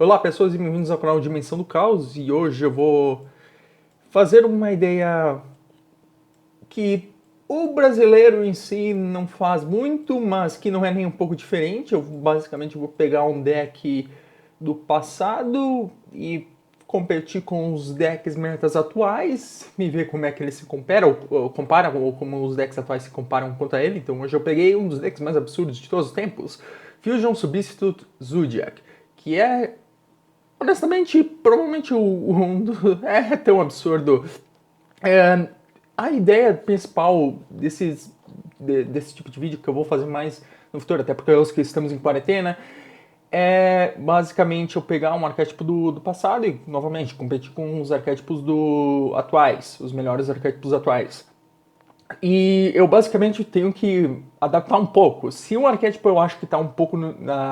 Olá pessoas e bem-vindos ao canal Dimensão do Caos, e hoje eu vou fazer uma ideia que o brasileiro em si não faz muito, mas que não é nem um pouco diferente. Eu basicamente vou pegar um deck do passado e competir com os decks metas atuais, e ver como é que eles se comparam, ou como os decks atuais se comparam contra ele. Então hoje eu peguei um dos decks mais absurdos de todos os tempos, Fusion Substitute Zodiac, que é honestamente, provavelmente é tão absurdo. É, a ideia principal desse tipo de vídeo, que eu vou fazer mais no futuro, até porque os que estamos em quarentena, é basicamente eu pegar um arquétipo do passado e, novamente, competir com os arquétipos atuais, os melhores arquétipos atuais. E eu basicamente tenho que adaptar um pouco. Se um arquétipo eu acho que está um pouco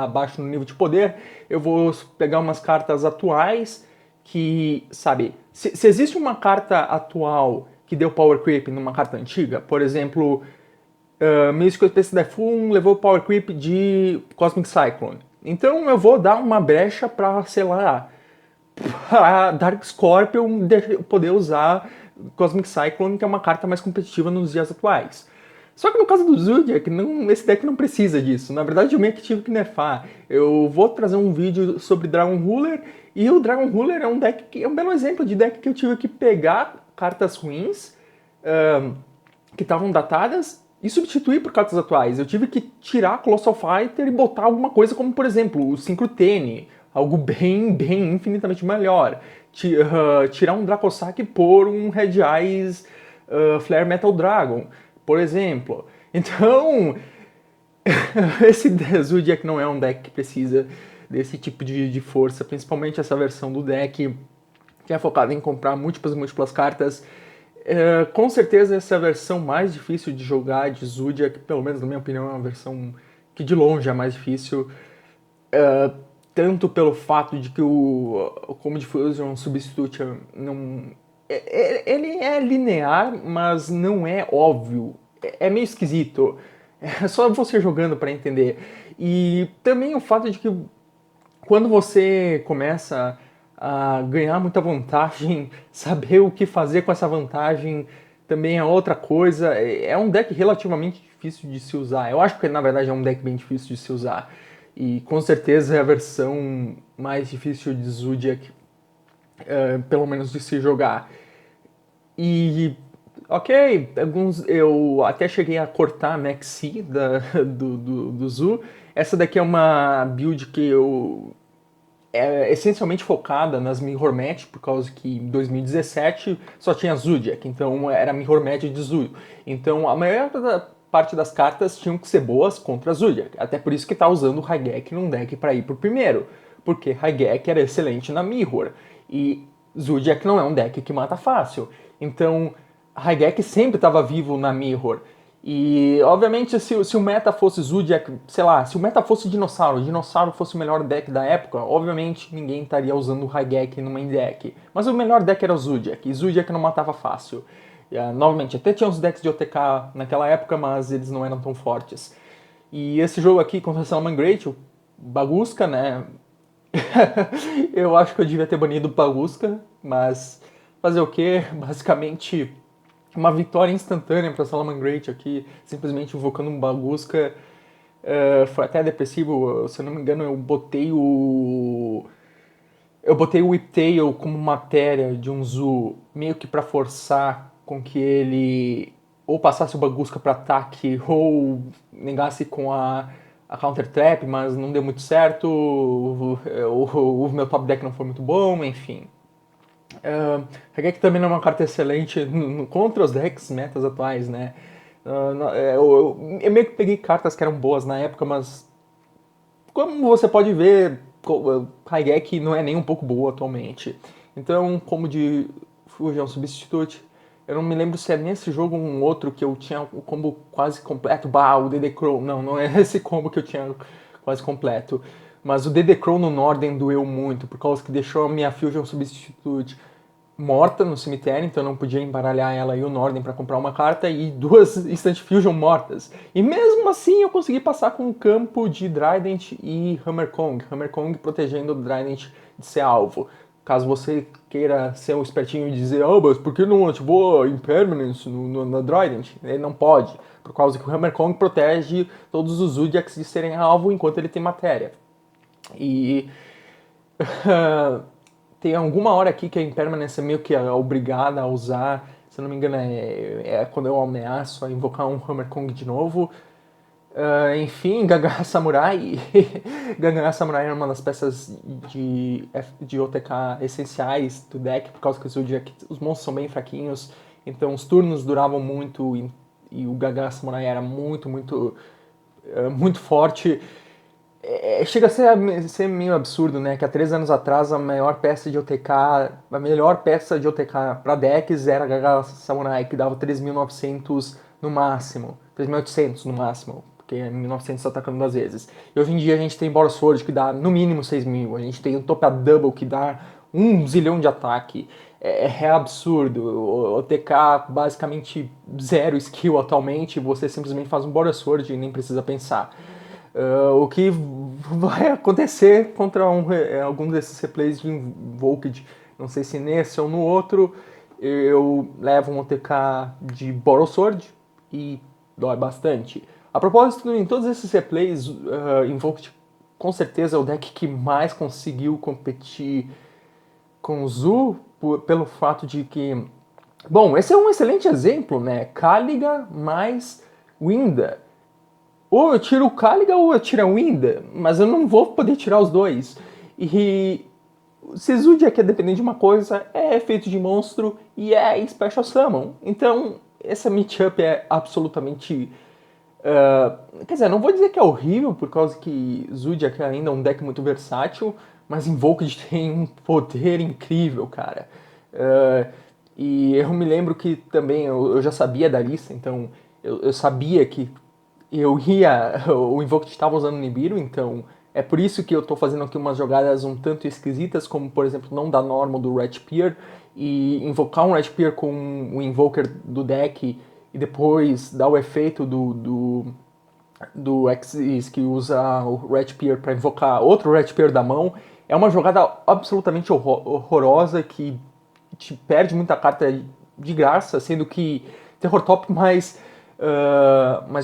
abaixo no nível de poder, eu vou pegar umas cartas atuais que, sabe, se existe uma carta atual que deu power creep numa carta antiga, por exemplo, Místico Space Typhoon levou power creep de Cosmic Cyclone. Então eu vou dar uma brecha para, sei lá, a Dark Scorpion poder usar Cosmic Cyclone, que é uma carta mais competitiva nos dias atuais. Só que no caso do Zodiac, esse deck não precisa disso. Na verdade, eu meio que tive que nerfar. Eu vou trazer um vídeo sobre Dragon Ruler, e o Dragon Ruler é um deck que é um belo exemplo de deck que eu tive que pegar cartas ruins, que estavam datadas, e substituir por cartas atuais. Eu tive que tirar Colossal Fighter e botar alguma coisa como, por exemplo, o Synchrotene, algo bem infinitamente melhor. Tirar um Dracossack e pôr um Red Eyes Flare Metal Dragon, por exemplo. Então, esse Zodiac não é um deck que precisa desse tipo de força, principalmente essa versão do deck que é focada em comprar múltiplas cartas. Com certeza essa é a versão mais difícil de jogar de Zodiac, pelo menos na minha opinião é uma versão que de longe é a mais difícil, tanto pelo fato de que o Combo Diffusion Substitute não, ele é linear, mas não é óbvio, é meio esquisito, é só você jogando para entender. E também o fato de que quando você começa a ganhar muita vantagem, saber o que fazer com essa vantagem também é outra coisa. É um deck relativamente difícil de se usar. Eu acho que na verdade é um deck bem difícil de se usar. E com certeza é a versão mais difícil de Zodiac, pelo menos de se jogar. E ok, eu até cheguei a cortar a Maxi do Zu. Essa daqui é uma build que eu essencialmente focada nas Mirror Match, por causa que em 2017 só tinha Zodiac, então era Mirror Match de Zu. Então a maior parte das cartas tinham que ser boas contra Zodiac, até por isso que tá usando Raigeki num deck para ir pro primeiro, porque Raigeki era excelente na Mirror, e Zodiac não é um deck que mata fácil, então Raigeki sempre estava vivo na Mirror. E, obviamente, se o meta fosse Zodiac, sei lá, se o meta fosse Dinossauro fosse o melhor deck da época, obviamente ninguém estaria usando o Raigeki no main deck. Mas o melhor deck era o Zodiac, e Zodiac não matava fácil. Novamente, até tinha os decks de OTK naquela época, mas eles não eram tão fortes. E esse jogo aqui contra Salamangreat, Bagusca, né? Eu acho que eu devia ter banido o Bagusca, mas fazer o quê? Basicamente uma vitória instantânea para Salamangreat aqui, simplesmente invocando um Bagusca. Foi até depressivo, se eu não me engano, eu botei o Whiptail como matéria de um Zu, meio que para forçar com que ele ou passasse o Bagusca para ataque ou negasse com a Counter Trap, mas não deu muito certo, o meu top deck não foi muito bom, enfim. Hagek também não é uma carta excelente contra os decks metas atuais, né? Eu meio que peguei cartas que eram boas na época, mas como você pode ver, Hagek não é nem um pouco boa atualmente. Então, como de Fusion Substitute, eu não me lembro se é nesse jogo ou um outro que eu tinha o combo quase completo. Bah, o DD Crow. Não é esse combo que eu tinha quase completo. Mas o DD Crow no Norden doeu muito, por causa que deixou a minha Fusion Substitute morta no cemitério, então eu não podia embaralhar ela e o Norden para comprar uma carta, e 2 Instant Fusion mortas. E mesmo assim eu consegui passar com um campo de Trident e Hammerkong protegendo o Trident de ser alvo. Caso você queira ser um espertinho e dizer, mas por que não ativou Impermanence no Trident? Ele não pode, por causa que o Hammerkong protege todos os Zodiacs de serem alvo enquanto ele tem matéria. E tem alguma hora aqui que a Impermanence é meio que obrigada a usar, se eu não me engano é quando eu ameaço a invocar um Hammerkong de novo. Enfim, Gangan Samurai. Gangan Samurai era uma das peças de OTK essenciais do deck, por causa que os monstros são bem fraquinhos, então os turnos duravam muito e o Gangan Samurai era muito forte. Chega a ser meio absurdo, né? Que há 3 anos atrás a melhor peça de OTK para decks era a Gaga Samurai, que dava 3.900 no máximo, 3.800 no máximo, porque é 1.900 atacando 2 vezes. E hoje em dia a gente tem Boros Sword que dá no mínimo 6.000, a gente tem o Topia Double que dá 1 zilhão de ataque. É absurdo. O OTK basicamente 0 skill atualmente, você simplesmente faz um Boros Sword e nem precisa pensar. O que vai acontecer contra algum desses replays de Invoked, não sei se nesse ou no outro, eu levo um OTK de Boros Sword e dói bastante. A propósito, em todos esses replays, Invoked com certeza é o deck que mais conseguiu competir com o Zu, pelo fato de que... Bom, esse é um excelente exemplo, né? Caliga mais Winda. Ou eu tiro o Caliga ou eu tiro a Winda, mas eu não vou poder tirar os dois. E se Zodiac é dependente de uma coisa, é efeito de monstro e é Special Summon. Então, essa matchup é absolutamente... quer dizer, não vou dizer que é horrível, por causa que Zodiac ainda é um deck muito versátil, mas Invoked tem um poder incrível, cara. E eu me lembro que também eu já sabia da lista, então eu sabia que o Invoked estava usando Nibiru, então é por isso que eu estou fazendo aqui umas jogadas um tanto esquisitas, como por exemplo não dar normal do Red Spear e invocar um Red Spear com o Invoker do deck e depois dar o efeito do Xyz que usa o Red Spear para invocar outro Red Spear da mão. É uma jogada absolutamente horrorosa que te perde muita carta de graça, sendo que Terror Top mas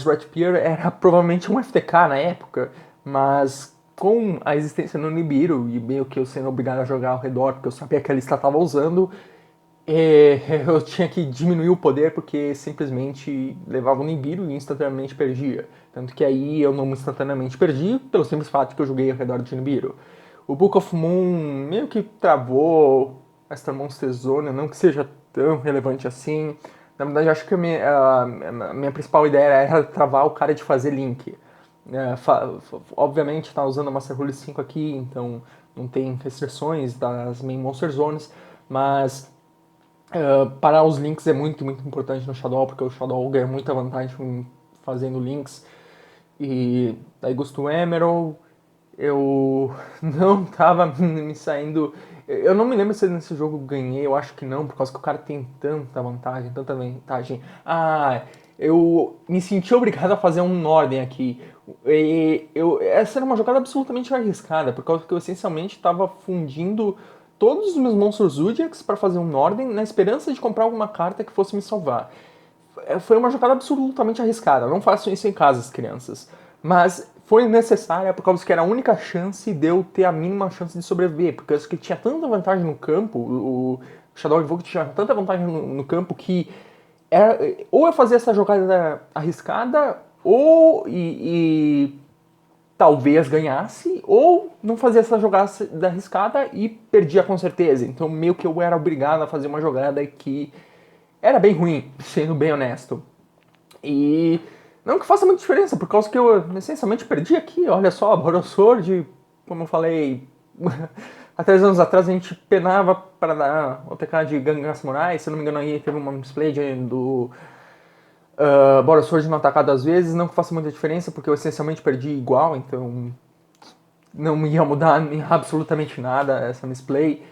Red Spear era provavelmente um FTK na época, mas com a existência no Nibiru e meio que eu sendo obrigado a jogar ao redor, porque eu sabia que a lista estava usando, eu tinha que diminuir o poder porque simplesmente levava o Nibiru e instantaneamente perdia. Tanto que aí eu não instantaneamente perdi, pelo simples fato que eu joguei ao redor de Nibiru. O Book of Moon meio que travou a Star Monster Zone, não que seja tão relevante assim. Na verdade, acho que a minha principal ideia era travar o cara de fazer link. Obviamente, tá usando a Master Rule 5 aqui, então não tem restrições das main Monster Zones, mas parar os links é muito importante no Shadow, porque o Shadow ganha muita vantagem fazendo links. E daí Gusto Emerald, eu não tava me saindo... Eu não me lembro se nesse jogo ganhei, eu acho que não, por causa que o cara tem tanta vantagem. Eu me senti obrigado a fazer um Norden aqui. Essa era uma jogada absolutamente arriscada, por causa que eu essencialmente estava fundindo todos os meus monstros Zodiacs para fazer um Norden na esperança de comprar alguma carta que fosse me salvar. Foi uma jogada absolutamente arriscada, não façam isso em casa, crianças. Mas foi necessária por causa que era a única chance de eu ter a mínima chance de sobreviver, porque eu acho que tinha tanta vantagem no campo, o Shadow Invoke tinha tanta vantagem no campo que ou eu fazia essa jogada arriscada, e talvez ganhasse, ou não fazia essa jogada arriscada e perdia com certeza. Então meio que eu era obrigado a fazer uma jogada que era bem ruim, sendo bem honesto. E não que faça muita diferença, por causa que eu essencialmente perdi aqui. Olha só, Boros Sword, como eu falei, há 3 anos atrás a gente penava para dar o TK de Gangan Samurai. Se eu não me engano, aí teve uma display do Boros Sword não atacar 2 vezes. Não que faça muita diferença, porque eu essencialmente perdi igual, então não ia mudar absolutamente nada essa misplay.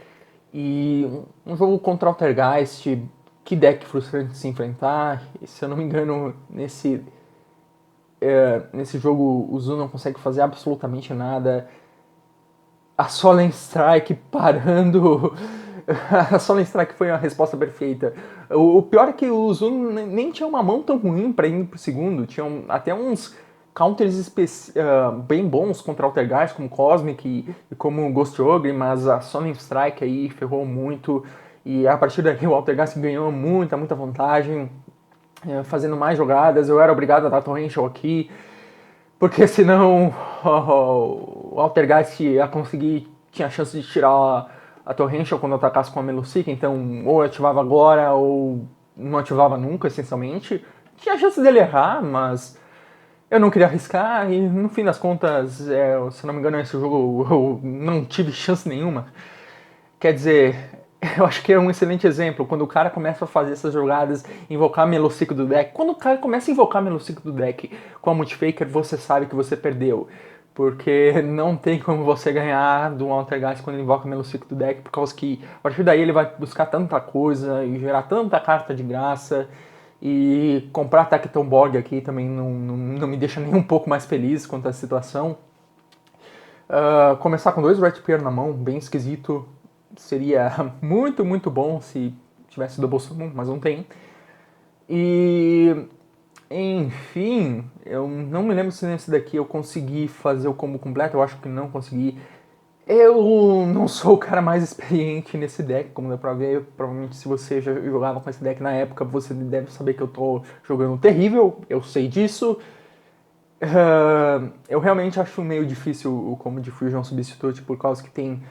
E um jogo contra Altergeist, que deck frustrante de se enfrentar. E, se eu não me engano, nesse jogo o Zu não consegue fazer absolutamente nada. A Solen Strike parando. A Solen Strike foi a resposta perfeita. O pior é que o Zu nem tinha uma mão tão ruim para ir pro segundo. Tinham até uns counters bem bons contra Altergeist, como Cosmic e como Ghost Ogre, mas a Solen Strike aí ferrou muito. E a partir daí o Altergeist ganhou muita vantagem, fazendo mais jogadas. Eu era obrigado a dar Torrential aqui, porque senão o Altergeist ia conseguir, tinha chance de tirar a Torrential quando eu atacasse com a Melucica, então ou eu ativava agora ou não ativava nunca, essencialmente. Tinha chance dele errar, mas eu não queria arriscar e no fim das contas, se não me engano, esse jogo eu não tive chance nenhuma. Quer dizer, eu acho que é um excelente exemplo. Quando o cara começa a fazer essas jogadas, invocar Melocico do deck. Quando o cara começa a invocar Melocico do deck com a Multifaker, você sabe que você perdeu. Porque não tem como você ganhar do Altergeist quando ele invoca Melocico do deck, por causa que a partir daí ele vai buscar tanta coisa e gerar tanta carta de graça. E comprar Tecton Borg aqui também não me deixa nem um pouco mais feliz quanto à situação. Começar com 2 Red Pair na mão, bem esquisito. Seria muito bom se tivesse Double Summon, mas não tem. E, enfim, eu não me lembro se nesse daqui eu consegui fazer o combo completo, eu acho que não consegui. Eu não sou o cara mais experiente nesse deck, como dá pra ver. Provavelmente se você já jogava com esse deck na época, você deve saber que eu tô jogando terrível, eu sei disso. Eu realmente acho meio difícil o combo de Fusion Substitute, por causa que tem...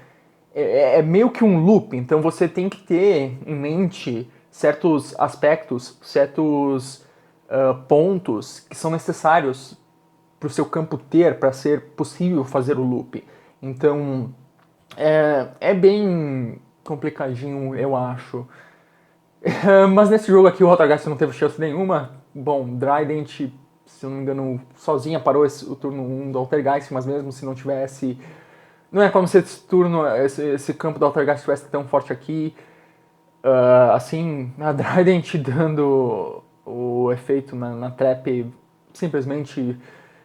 É meio que um loop, então você tem que ter em mente certos aspectos, certos pontos que são necessários para o seu campo ter, para ser possível fazer o loop. Então, é bem complicadinho, eu acho. Mas nesse jogo aqui o Rotargast não teve chance nenhuma. Bom, Drident, se eu não me engano, sozinha parou o turno 1 do Altergeist, mas mesmo se não tivesse... Não é como se esse campo do Altergeist estivesse tão forte aqui. Assim, a Drident dando o efeito na trap simplesmente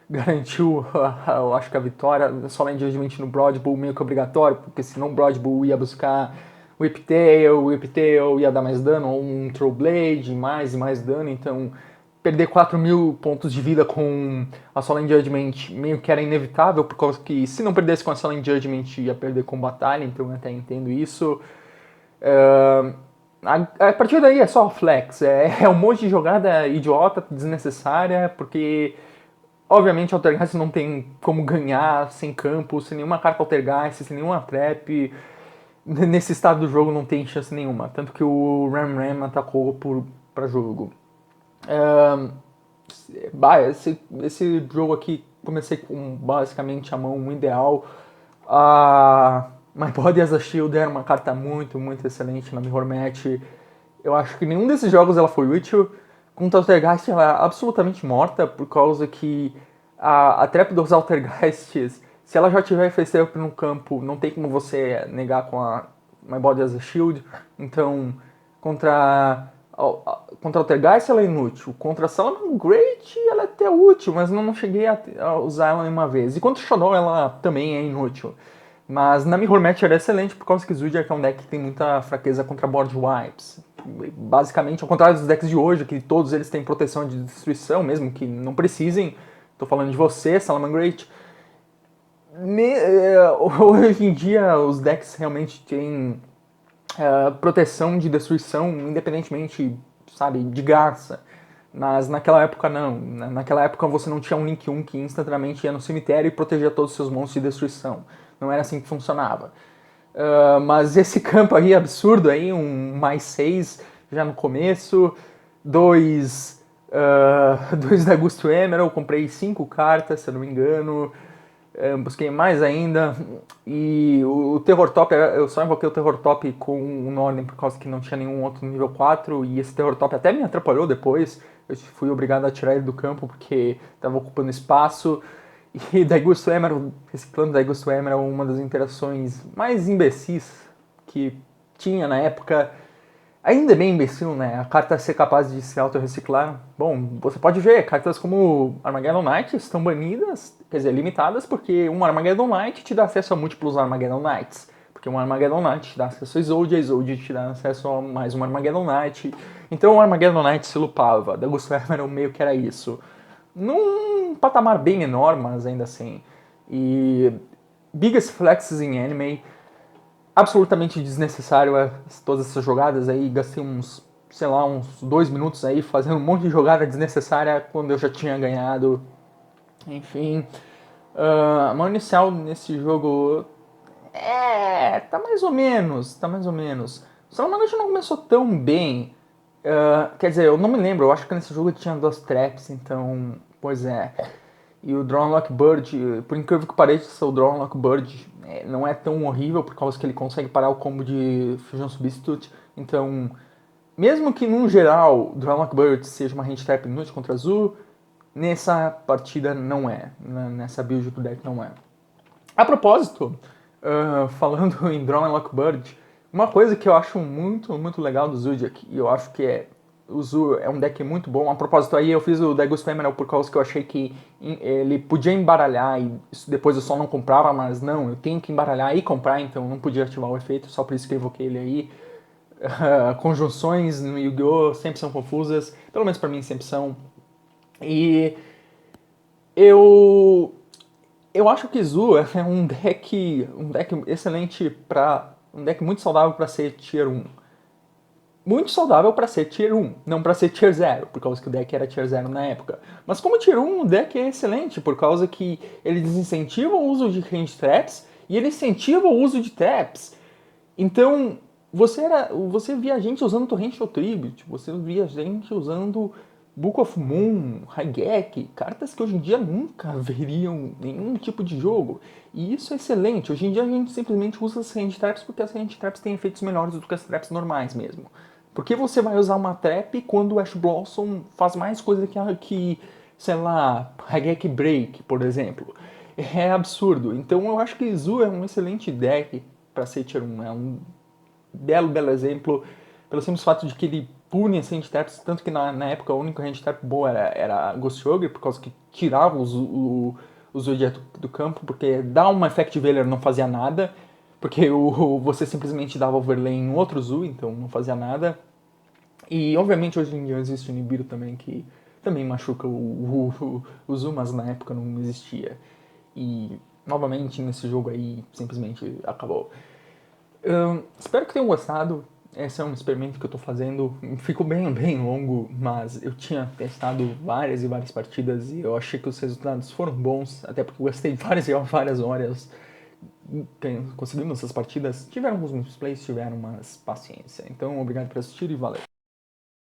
garantiu, eu acho que a vitória. Só em Judgment no Broad Bull meio que obrigatório, porque senão o Broad Bull ia buscar o Whiptail ia dar mais dano, ou um Trollblade, mais e mais dano, então perder 4.000 pontos de vida com a Solemn Judgment meio que era inevitável, por causa que se não perdesse com a Solemn Judgment ia perder com batalha, então eu até entendo isso. A partir daí é só flex, é um monte de jogada idiota, desnecessária, porque obviamente Altergeist não tem como ganhar sem campo, sem nenhuma carta Altergeist, sem nenhuma trap. Nesse estado do jogo não tem chance nenhuma, tanto que o Ram atacou para jogo. Esse jogo aqui comecei com basicamente a mão ideal. My Body as a Shield era uma carta muito excelente na Mirror Match. Eu acho que nenhum desses jogos ela foi útil. Contra o Altergeist ela é absolutamente morta, por causa que a trap dos Altergeists, se ela já tiver Face Up no campo, não tem como você negar com a My Body as a Shield. Então, contra Altergeist ela é inútil. Contra Salamangreat ela é até útil, mas não cheguei a usar ela nenhuma vez. E contra Shadow ela também é inútil. Mas na Mirror Match era excelente, por causa que Zodiac é um deck que tem muita fraqueza contra board wipes. Basicamente, ao contrário dos decks de hoje, que todos eles têm proteção de destruição, mesmo que não precisem. Tô falando de você, Salamangreat. Hoje em dia, os decks realmente têm proteção de destruição, independentemente, sabe, de graça. Mas naquela época não. Naquela época você não tinha um Link 1 que instantaneamente ia no cemitério e protegia todos os seus monstros de destruição. Não era assim que funcionava. Mas esse campo aí absurdo aí, um mais 6 já no começo, dois da Gusto Emerald, comprei 5 cartas, se eu não me engano, busquei mais ainda, e o Terror Top, eu só invoquei o Terror Top com o Nornen por causa que não tinha nenhum outro nível 4, e esse Terror Top até me atrapalhou depois, eu fui obrigado a tirar ele do campo porque estava ocupando espaço. E Daigusto Emerald, esse plano da Daigusto Emerald é uma das interações mais imbecis que tinha na época, ainda bem imbecil, né? A carta ser capaz de se autorreciclar. Bom, você pode ver, cartas como Armageddon Knight estão banidas, quer dizer, limitadas, porque um Armageddon Knight te dá acesso a múltiplos Armageddon Knights. Porque um Armageddon Knight te dá acesso a Isolde te dá acesso a mais um Armageddon Knight. Então o Armageddon Knight se lupava, Dagus Emerald meio que era isso. Num patamar bem menor, mas ainda assim. E Biggest Flexes in Anime, absolutamente desnecessário todas essas jogadas aí, gastei uns, sei lá, uns 2 minutos aí fazendo um monte de jogada desnecessária quando eu já tinha ganhado. Enfim, a mão inicial nesse jogo tá mais ou menos, tá mais ou menos. O Salamangreat não começou tão bem, quer dizer, eu não me lembro, eu acho que nesse jogo tinha 2 traps, então, pois é. E o Draw Unlock Bird, por incrível que pareça, o Draw Unlock Bird não é tão horrível por causa que ele consegue parar o combo de Fusion Substitute. Então, mesmo que no geral o Draw Unlock Bird seja uma hand trap inútil contra azul, nessa partida não é. Nessa build do deck não é. A propósito, falando em Draw Unlock Bird, uma coisa que eu acho muito, muito legal do Zodiac, e eu acho que o Zu é um deck muito bom. A propósito, aí eu fiz o Dagus Feminine por causa que eu achei que ele podia embaralhar e depois eu só não comprava, mas não, eu tenho que embaralhar e comprar, então eu não podia ativar o efeito, só por isso que eu evoquei ele aí. Conjunções no Yu-Gi-Oh! Sempre são confusas, pelo menos pra mim sempre são. E eu acho que Zu é um deck excelente para um deck muito saudável para ser Tier 1. Muito saudável para ser Tier 1, não para ser Tier 0, por causa que o deck era Tier 0 na época. Mas como Tier 1, o deck é excelente, por causa que ele desincentiva o uso de range traps e ele incentiva o uso de traps. Então, você via gente usando Torrential Tribute, você via gente usando Book of Moon, Raigeki, cartas que hoje em dia nunca veriam nenhum tipo de jogo. E isso é excelente. Hoje em dia a gente simplesmente usa as hand traps porque as hand traps têm efeitos melhores do que as traps normais mesmo. Por que você vai usar uma trap quando o Ash Blossom faz mais coisa que sei lá, Raigeki Break, por exemplo? É absurdo. Então eu acho que Zu é um excelente deck para ser Tier 1. É um belo exemplo, pelo simples fato de que ele pune as handtraps, tanto que na época a única handtrap boa era Ghost Ogre, por causa que tirava o Zodiac do campo, porque dar uma Effect Veiler não fazia nada, porque você simplesmente dava overlay em outro Zu, então não fazia nada. E obviamente hoje em dia existe o Nibiru também, que também machuca o Zu, mas na época não existia. E novamente nesse jogo aí simplesmente acabou. Espero que tenham gostado. Esse é um experimento que eu estou fazendo. Ficou bem longo, mas eu tinha testado várias e várias partidas e eu achei que os resultados foram bons, até porque eu gastei várias horas conseguindo essas partidas. Tiveram alguns misplays, tiveram, mas paciência. Então, obrigado por assistir e valeu.